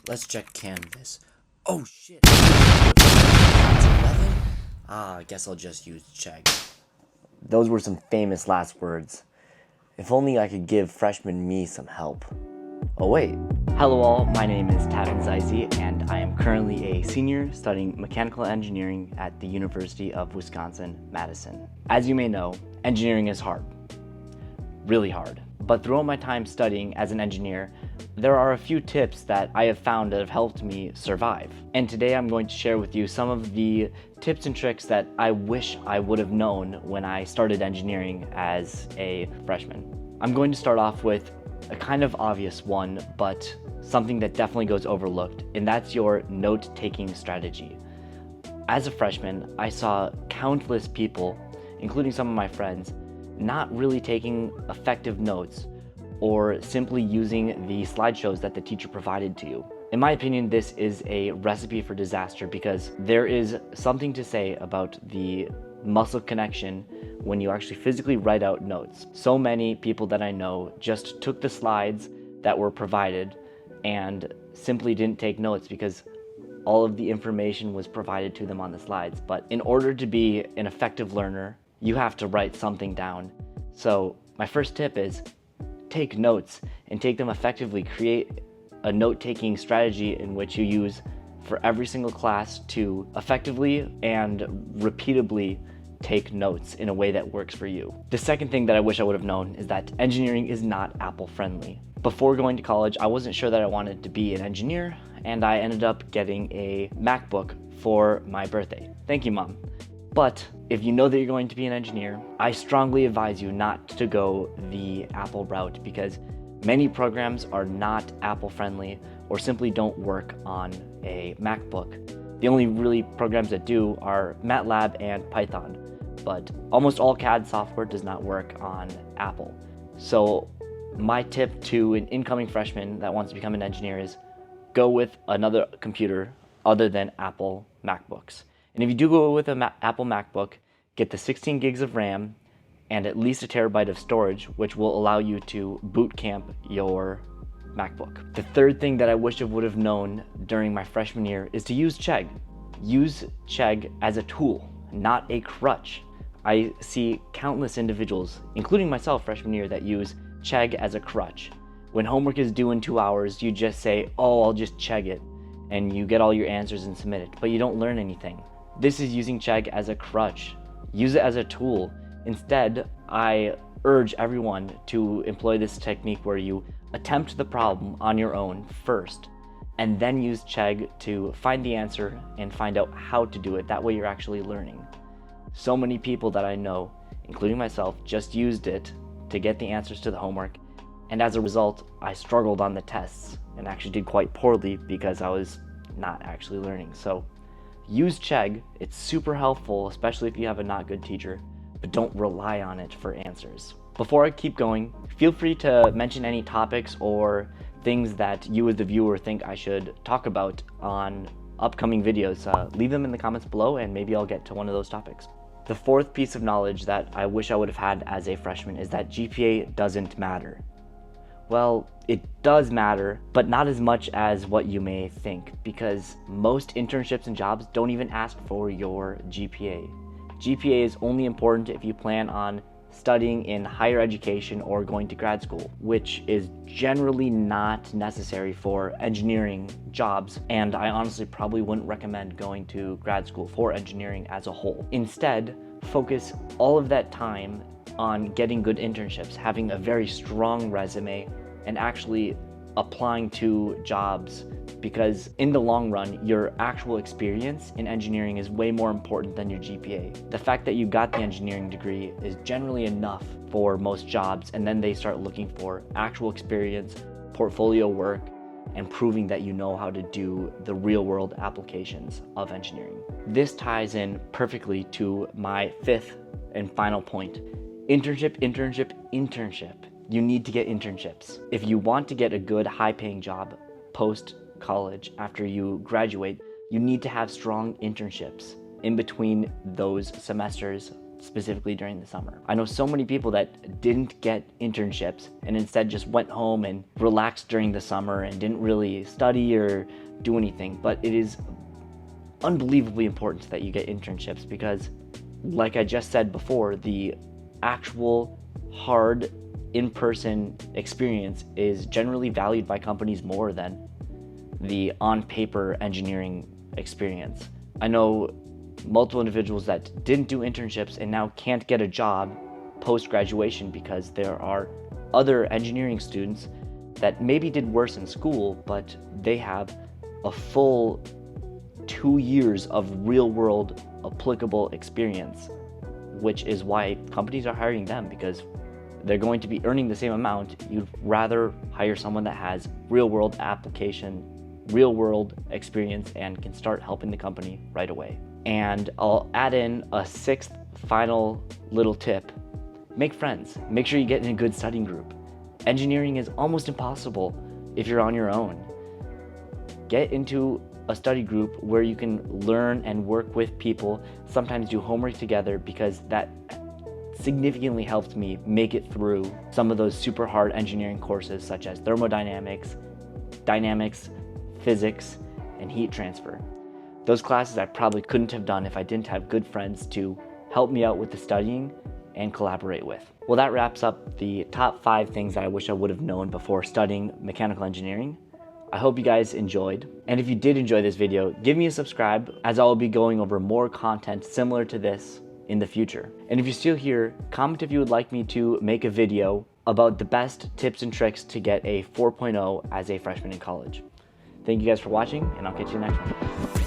Let's check Canvas. Oh shit! That's 11? I guess I'll just use Chegg. Those were some famous last words. If only I could give freshman me some help. Oh wait. Hello all, my name is Tavin Zeise, and I am currently a senior studying mechanical engineering at the University of Wisconsin-Madison. As you may know, engineering is hard. Really hard. But throughout my time studying as an engineer, there are a few tips that I have found that have helped me survive. And today I'm going to share with you some of the tips and tricks that I wish I would have known when I started engineering as a freshman. I'm going to start off with a kind of obvious one, but something that definitely goes overlooked, and that's your note-taking strategy. As a freshman, I saw countless people, including some of my friends, not really taking effective notes or simply using the slideshows that the teacher provided to you. In my opinion, this is a recipe for disaster because there is something to say about the muscle connection when you actually physically write out notes. So many people that I know just took the slides that were provided and simply didn't take notes because all of the information was provided to them on the slides. But in order to be an effective learner, you have to write something down. So my first tip is take notes and take them effectively. Create a note-taking strategy in which you use for every single class to effectively and repeatedly take notes in a way that works for you. The second thing that I wish I would have known is that engineering is not Apple friendly. Before going to college, I wasn't sure that I wanted to be an engineer, and I ended up getting a MacBook for my birthday. Thank you, Mom. But if you know that you're going to be an engineer, I strongly advise you not to go the Apple route because many programs are not Apple friendly or simply don't work on a MacBook. The only really programs that do are MATLAB and Python, but almost all CAD software does not work on Apple. So my tip to an incoming freshman that wants to become an engineer is go with another computer other than Apple MacBooks. And if you do go with an Apple MacBook, get the 16 gigs of RAM and at least a terabyte of storage, which will allow you to boot camp your MacBook. The third thing that I wish I would have known during my freshman year is to use Chegg. Use Chegg as a tool, not a crutch. I see countless individuals, including myself freshman year, that use Chegg as a crutch. When homework is due in 2 hours, you just say, oh, I'll just Chegg it, and you get all your answers and submit it, but you don't learn anything. This is using Chegg as a crutch. Use it as a tool. Instead, I urge everyone to employ this technique where you attempt the problem on your own first, and then use Chegg to find the answer and find out how to do it. That way you're actually learning. So many people that I know, including myself, just used it to get the answers to the homework, and as a result, I struggled on the tests and actually did quite poorly because I was not actually learning. So use Chegg. It's super helpful, especially if you have a not good teacher, but don't rely on it for answers. Before I keep going, feel free to mention any topics or things that you as the viewer think I should talk about on upcoming videos. Leave them in the comments below and maybe I'll get to one of those topics. The fourth piece of knowledge that I wish I would have had as a freshman is that GPA doesn't matter. Well, it does matter, but not as much as what you may think, because most internships and jobs don't even ask for your GPA. GPA is only important if you plan on studying in higher education or going to grad school, which is generally not necessary for engineering jobs, and I honestly probably wouldn't recommend going to grad school for engineering as a whole. Instead, focus all of that time on getting good internships, having a very strong resume, and actually applying to jobs, because in the long run, your actual experience in engineering is way more important than your GPA. The fact that you got the engineering degree is generally enough for most jobs, and then they start looking for actual experience, portfolio work, and proving that you know how to do the real-world applications of engineering. This ties in perfectly to my fifth and final point. Internship, internship, internship. You need to get internships. If you want to get a good high-paying job post-college after you graduate, you need to have strong internships in between those semesters specifically during the summer. I know so many people that didn't get internships and instead just went home and relaxed during the summer and didn't really study or do anything. But it is unbelievably important that you get internships because, like I just said before, the actual hard in-person experience is generally valued by companies more than the on-paper engineering experience. I know multiple individuals that didn't do internships and now can't get a job post-graduation because there are other engineering students that maybe did worse in school, but they have a full 2 years of real-world applicable experience, which is why companies are hiring them, because they're going to be earning the same amount. You'd rather hire someone that has real-world application, real-world experience, and can start helping the company right away. And I'll add in a sixth final little tip. Make friends. Make sure you get in a good studying group. Engineering is almost impossible if you're on your own. Get into a study group where you can learn and work with people, sometimes do homework together, because that significantly helped me make it through some of those super hard engineering courses such as thermodynamics, dynamics, physics, and heat transfer. Those classes I probably couldn't have done if I didn't have good friends to help me out with the studying and collaborate with. Well, that wraps up the top 5 things that I wish I would have known before studying mechanical engineering. I hope you guys enjoyed. And if you did enjoy this video, give me a subscribe, as I will be going over more content similar to this in the future. And if you're still here, comment if you would like me to make a video about the best tips and tricks to get a 4.0 as a freshman in college. Thank you guys for watching, and I'll catch you next one.